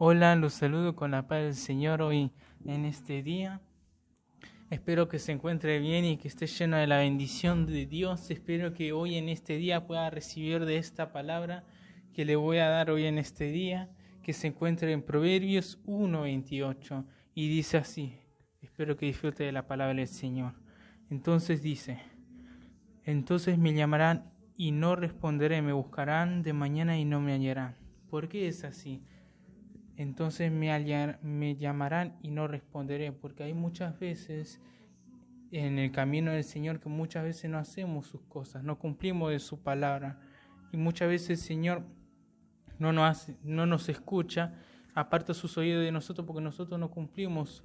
Hola, los saludo con la paz del Señor hoy en este día. Espero que se encuentre bien y que esté lleno de la bendición de Dios. Espero que hoy en este día pueda recibir de esta palabra que le voy a dar hoy en este día, que se encuentra en Proverbios 1:28 y dice así. Espero que disfrute de la palabra del Señor. Entonces dice: Entonces me llamarán y no responderé, me buscarán de mañana y no me hallarán. ¿Por qué es así? Entonces me llamarán y no responderé, porque hay muchas veces en el camino del Señor que muchas veces no hacemos sus cosas, no cumplimos de su palabra, y muchas veces el Señor no nos escucha, aparta sus oídos de nosotros porque nosotros no cumplimos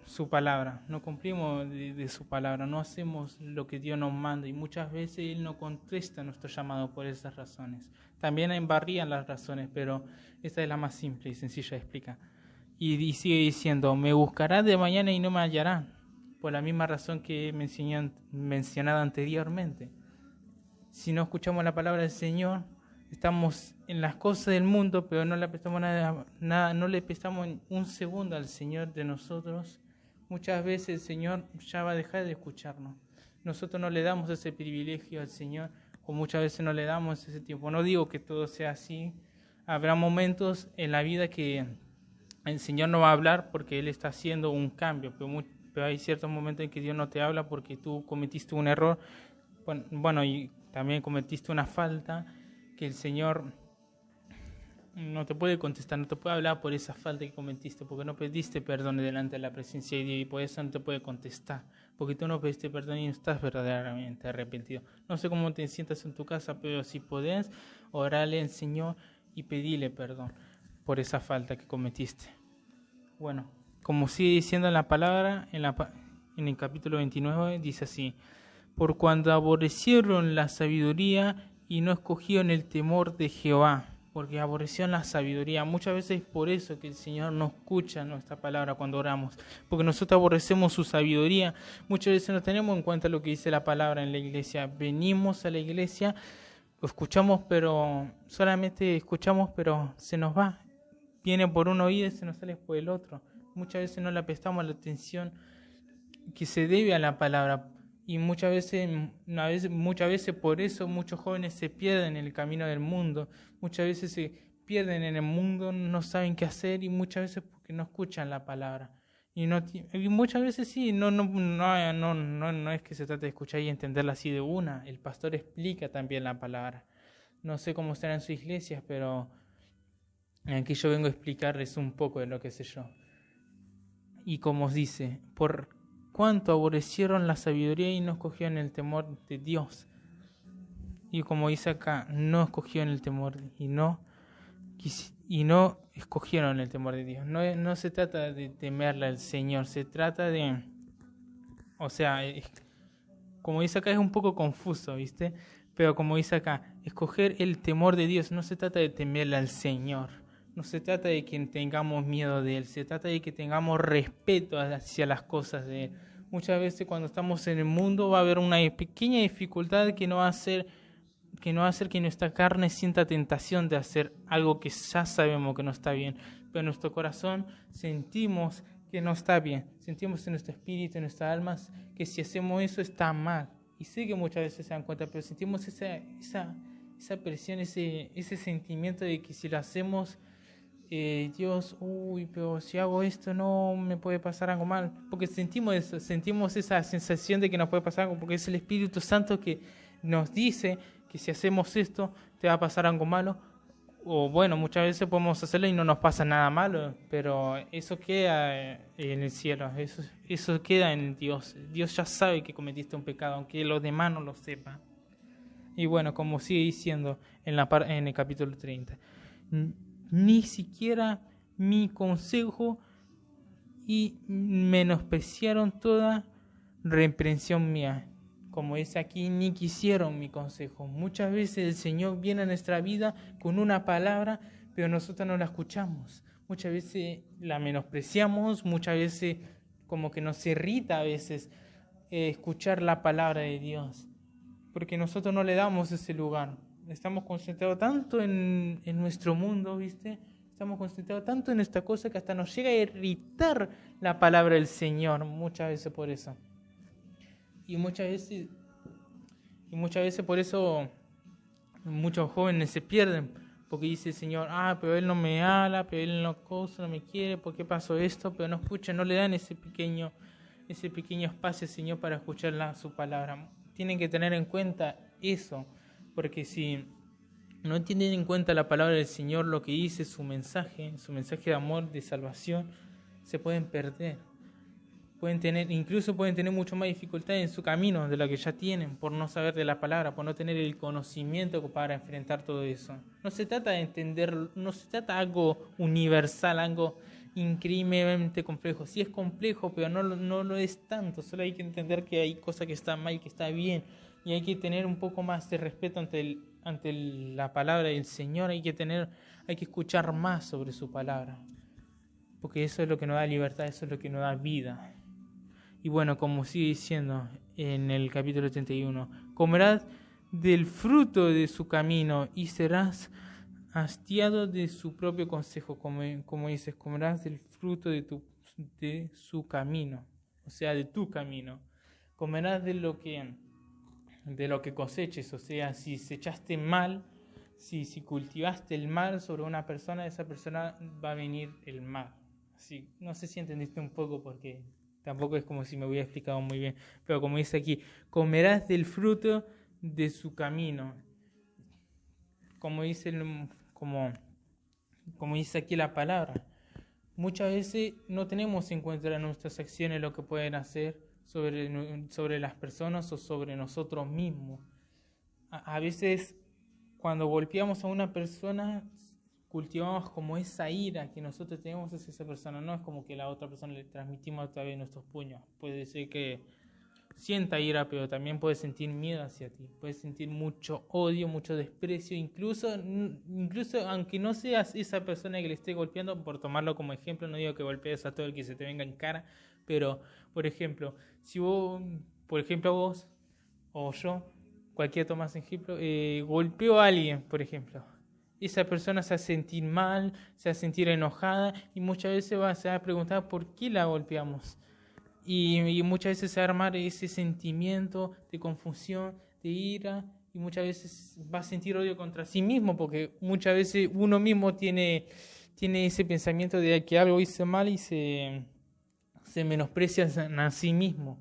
su palabra, no cumplimos de su palabra, no hacemos lo que Dios nos manda, y muchas veces Él no contesta nuestro llamado por esas razones. También varían las razones, pero esta es la más simple y sencilla de explicar. Y sigue diciendo: me buscará de mañana y no me hallará, por la misma razón que he mencionado anteriormente. Si no escuchamos la palabra del Señor, estamos en las cosas del mundo, pero no le prestamos nada, no le prestamos un segundo al Señor de nosotros. Muchas veces el Señor ya va a dejar de escucharnos. Nosotros no le damos ese privilegio al Señor, o muchas veces no le damos ese tiempo. No digo que todo sea así. Habrá momentos en la vida que el Señor no va a hablar porque Él está haciendo un cambio, pero hay ciertos momentos en que Dios no te habla porque tú cometiste un error, bueno, y también cometiste una falta que el Señor no te puede contestar, no te puede hablar por esa falta que cometiste, porque no pediste perdón delante de la presencia de Dios, y por eso no te puede contestar, porque tú no pediste perdón y no estás verdaderamente arrepentido. No sé cómo te sientas en tu casa, pero si podés, orarle al Señor y pedirle perdón por esa falta que cometiste. Bueno, como sigue diciendo la palabra, en el capítulo 29 dice así: por cuando aborrecieron la sabiduría y no escogieron el temor de Jehová, porque aborrecieron la sabiduría. Muchas veces es por eso que el Señor no escucha nuestra palabra cuando oramos, porque nosotros aborrecemos su sabiduría. Muchas veces no tenemos en cuenta lo que dice la palabra en la iglesia. Venimos a la iglesia, escuchamos, pero solamente escuchamos, pero se nos va. Viene por un oído y se nos sale por el otro. Muchas veces no le prestamos la atención que se debe a la palabra. Y muchas veces por eso muchos jóvenes se pierden en el camino del mundo. Muchas veces se pierden en el mundo, no saben qué hacer, y muchas veces porque no escuchan la palabra. Y muchas veces sí, no es que se trate de escuchar y entenderla así de una. El pastor explica también la palabra. No sé cómo será en sus iglesias, pero aquí yo vengo a explicarles un poco de lo que sé yo. Y como os dice: por cuánto aborrecieron la sabiduría y no escogieron el temor de Dios. Y como dice acá, no escogieron el temor y no escogieron el temor de Dios. No se trata de temerle al Señor, se trata de, o sea, como dice acá es un poco confuso, ¿viste? Pero como dice acá, escoger el temor de Dios, no se trata de temerle al Señor. No se trata de que tengamos miedo de Él, se trata de que tengamos respeto hacia las cosas de Él. Muchas veces cuando estamos en el mundo va a haber una pequeña dificultad que no va a hacer que nuestra carne sienta tentación de hacer algo que ya sabemos que no está bien. Pero en nuestro corazón sentimos que no está bien. Sentimos en nuestro espíritu, en nuestras almas, que si hacemos eso está mal. Y sé que muchas veces se dan cuenta, pero sentimos esa presión, ese sentimiento de que si lo hacemos, Dios, pero si hago esto no me puede pasar algo mal, porque sentimos eso, sentimos esa sensación de que nos puede pasar algo, porque es el Espíritu Santo que nos dice que si hacemos esto te va a pasar algo malo, o bueno, muchas veces podemos hacerlo y no nos pasa nada malo, pero eso queda en el cielo, eso queda en Dios. Dios ya sabe que cometiste un pecado, aunque los demás no lo sepan. Y bueno, como sigue diciendo en el capítulo 30, ni siquiera mi consejo y menospreciaron toda reprensión mía. Como dice aquí, ni quisieron mi consejo. Muchas veces el Señor viene a nuestra vida con una palabra, pero nosotros no la escuchamos. Muchas veces la menospreciamos, muchas veces como que nos irrita a veces escuchar la palabra de Dios, porque nosotros no le damos ese lugar. Estamos concentrados tanto en nuestro mundo, ¿viste? Estamos concentrados tanto en esta cosa que hasta nos llega a irritar la palabra del Señor, muchas veces por eso. Y muchas veces por eso muchos jóvenes se pierden, porque dice el Señor, pero Él no me habla, pero Él no me quiere, ¿por qué pasó esto? Pero no escuchan, no le dan ese pequeño espacio, Señor, para escuchar su palabra. Tienen que tener en cuenta eso, porque si no tienen en cuenta la palabra del Señor, lo que dice su mensaje de amor, de salvación, se pueden perder. Incluso pueden tener mucho más dificultad en su camino de lo que ya tienen, por no saber de la palabra, por no tener el conocimiento para enfrentar todo eso. No se trata de entender, no se trata de algo universal, algo increíblemente complejo. Sí es complejo, pero no lo es tanto. Solo hay que entender que hay cosas que están mal y que está bien. Y hay que tener un poco más de respeto ante la palabra del Señor. Hay que escuchar más sobre su palabra. Porque eso es lo que nos da libertad, eso es lo que nos da vida. Y bueno, como sigue diciendo en el capítulo 31, comerás del fruto de su camino y serás hastiado de su propio consejo. Como dices, comerás del fruto de su camino, o sea, de tu camino. Comerás de lo que coseches, o sea, si echaste mal, si cultivaste el mal sobre una persona, de esa persona va a venir el mal. Así, no sé si entendiste un poco porque tampoco es como si me hubiera explicado muy bien, pero como dice aquí, comerás del fruto de su camino. Como dice aquí la palabra, muchas veces no tenemos en cuenta en nuestras acciones lo que pueden hacer sobre las personas o sobre nosotros mismos. A veces cuando golpeamos a una persona cultivamos como esa ira que nosotros tenemos hacia esa persona. No es como que la otra persona le transmitimos a través de nuestros puños. Puede ser que sienta ira, pero también puede sentir miedo hacia ti. Puede sentir mucho odio, mucho desprecio. Incluso aunque no seas esa persona que le esté golpeando, por tomarlo como ejemplo, no digo que golpees a todo el que se te venga en cara, pero, por ejemplo, si vos o yo, cualquiera tomas ejemplo, golpeo a alguien, por ejemplo. Esa persona se va a sentir mal, se va a sentir enojada y muchas veces se va a preguntar por qué la golpeamos. Y muchas veces se va a armar ese sentimiento de confusión, de ira, y muchas veces va a sentir odio contra sí mismo, porque muchas veces uno mismo tiene ese pensamiento de que algo hizo mal y se menosprecia a sí mismo.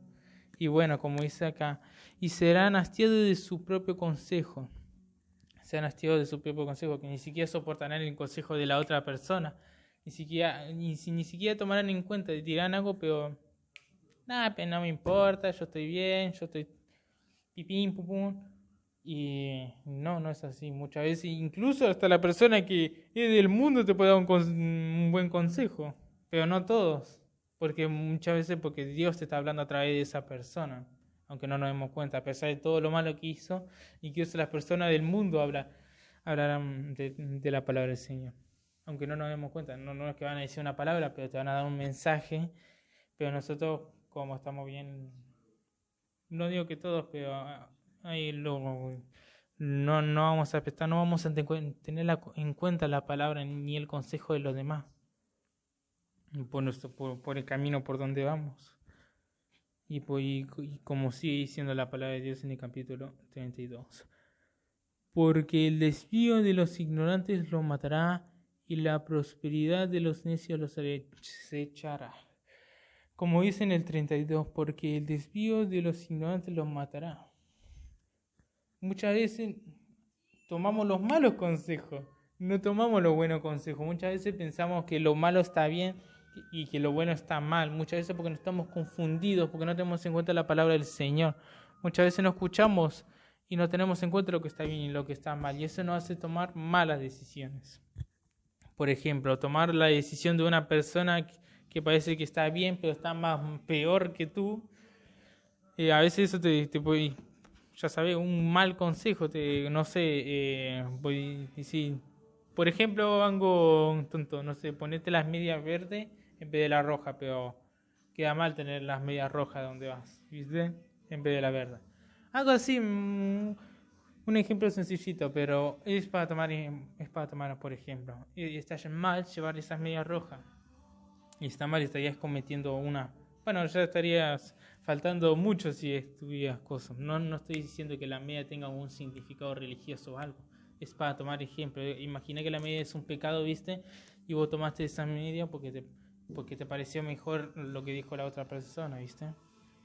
Y bueno, como dice acá, y serán hastiados de su propio consejo. Sean hastiados de su propio consejo, que ni siquiera soportarán el consejo de la otra persona, ni siquiera tomarán en cuenta, dirán algo, pero pero no me importa, yo estoy bien, yo estoy pipín, pupún. Y no es así. Muchas veces, incluso hasta la persona que es del mundo te puede dar un buen consejo, pero no todos, porque muchas veces porque Dios te está hablando a través de esa persona. Aunque no nos demos cuenta, a pesar de todo lo malo que hizo, incluso las personas del mundo hablarán de la palabra del Señor. Aunque no nos demos cuenta, no es que van a decir una palabra, pero te van a dar un mensaje. Pero nosotros, como estamos bien, no digo que todos, pero ahí no vamos a prestar, no vamos a tener en cuenta la palabra ni el consejo de los demás por el camino por donde vamos. Y como sigue diciendo la palabra de Dios en el capítulo 32. Porque el desvío de los ignorantes los matará y la prosperidad de los necios los acechará. Como dice en el 32, porque el desvío de los ignorantes los matará. Muchas veces tomamos los malos consejos, no tomamos los buenos consejos. Muchas veces pensamos que lo malo está bien y que lo bueno está mal. Muchas veces porque nos estamos confundidos, porque no tenemos en cuenta la palabra del Señor. Muchas veces no escuchamos y no tenemos en cuenta lo que está bien y lo que está mal. Y eso nos hace tomar malas decisiones. Por ejemplo, tomar la decisión de una persona que parece que está bien, pero está peor que tú. A veces eso te puede, ya sabes, un mal consejo. Voy a decir, por ejemplo, algo tonto, no sé, ponete las medias verdes en vez de la roja, pero queda mal tener las medias rojas donde vas, ¿viste? En vez de la verde. Algo así, Un ejemplo sencillito, pero es para tomar por ejemplo. Está mal llevar esas medias rojas. Y está mal, estarías cometiendo bueno, ya estarías faltando mucho si estuvieras cosas. No estoy diciendo que la media tenga un significado religioso o algo. Es para tomar ejemplo. Imagina que la media es un pecado, ¿viste? Y vos tomaste esa media porque te pareció mejor lo que dijo la otra persona, ¿viste?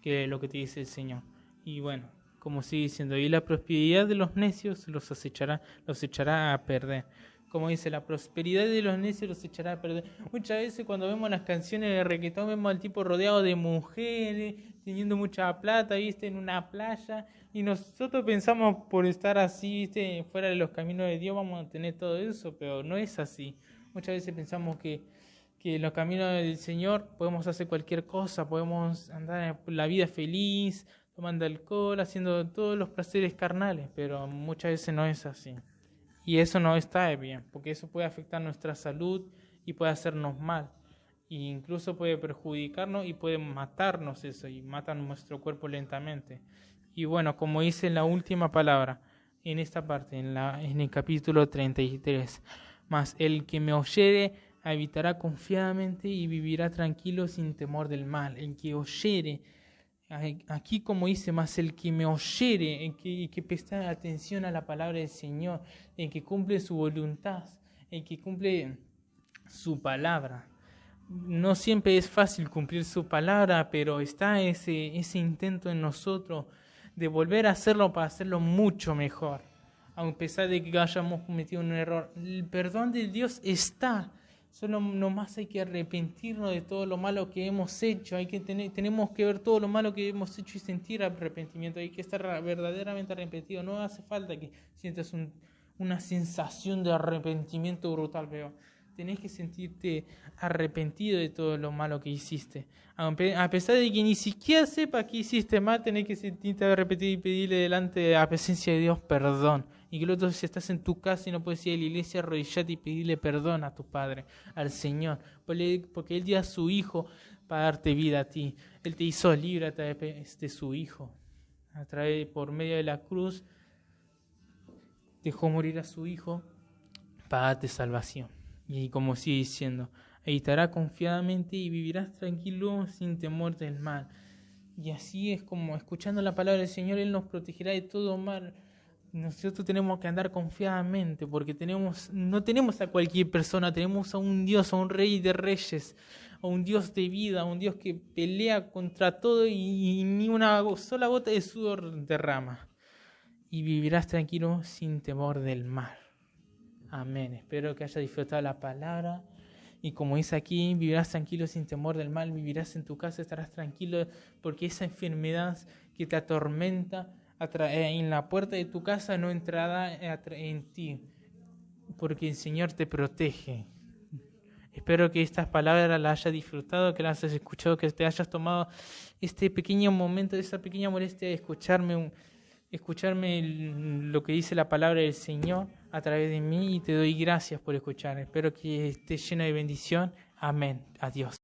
Que lo que te dice el Señor. Y bueno, como sigue diciendo, y la prosperidad de los necios los echará a perder. Como dice, la prosperidad de los necios los echará a perder. Muchas veces cuando vemos las canciones de reggaetón vemos al tipo rodeado de mujeres, teniendo mucha plata, ¿viste? En una playa. Y nosotros pensamos por estar así, ¿viste? Fuera de los caminos de Dios vamos a tener todo eso, pero no es así. Muchas veces pensamos que en los caminos del Señor podemos hacer cualquier cosa, podemos andar en la vida feliz, tomando alcohol, haciendo todos los placeres carnales, pero muchas veces no es así. Y eso no está bien, porque eso puede afectar nuestra salud y puede hacernos mal. E incluso puede perjudicarnos y puede matarnos eso, y mata nuestro cuerpo lentamente. Y bueno, como dice en la última palabra, en esta parte, en el capítulo 33, mas el que me oyere habitará confiadamente y vivirá tranquilo sin temor del mal. El que oyere, aquí como dice, más el que me oyere, el que presta atención a la palabra del Señor, el que cumple su voluntad, el que cumple su palabra. No siempre es fácil cumplir su palabra, pero está ese intento en nosotros de volver a hacerlo para hacerlo mucho mejor. A pesar de que hayamos cometido un error, el perdón de Dios está. Solo nomás hay que arrepentirnos de todo lo malo que hemos hecho. Tenemos que ver todo lo malo que hemos hecho y sentir arrepentimiento. Hay que estar verdaderamente arrepentido. No hace falta que sientas una sensación de arrepentimiento brutal, pero tenés que sentirte arrepentido de todo lo malo que hiciste. A pesar de que ni siquiera sepas que hiciste mal, tenés que sentirte arrepentido y pedirle delante de la presencia de Dios perdón. Y que el otro, si estás en tu casa y no puedes ir a la iglesia, arrodillate y pedirle perdón a tu Padre, al Señor. Porque Él dio a su Hijo para darte vida a ti. Él te hizo libre a través de su Hijo. Por medio de la cruz, dejó morir a su Hijo para darte salvación. Y como sigue diciendo, habitará confiadamente y vivirás tranquilo sin temor del mal. Y así es como, escuchando la palabra del Señor, Él nos protegerá de todo mal. Nosotros tenemos que andar confiadamente porque no tenemos a cualquier persona, tenemos a un Dios, a un Rey de Reyes, a un Dios de vida, a un Dios que pelea contra todo y ni una sola gota de sudor derrama. Y vivirás tranquilo sin temor del mal. Amén. Espero que hayas disfrutado la palabra. Y como dice aquí, vivirás tranquilo sin temor del mal, vivirás en tu casa, estarás tranquilo porque esa enfermedad que te atormenta en la puerta de tu casa no entrará en ti, porque el Señor te protege. Espero que estas palabras las hayas disfrutado, que las hayas escuchado, que te hayas tomado este pequeño momento, esa pequeña molestia de escucharme lo que dice la palabra del Señor a través de mí, y te doy gracias por escuchar. Espero que estés lleno de bendición. Amén. Adiós.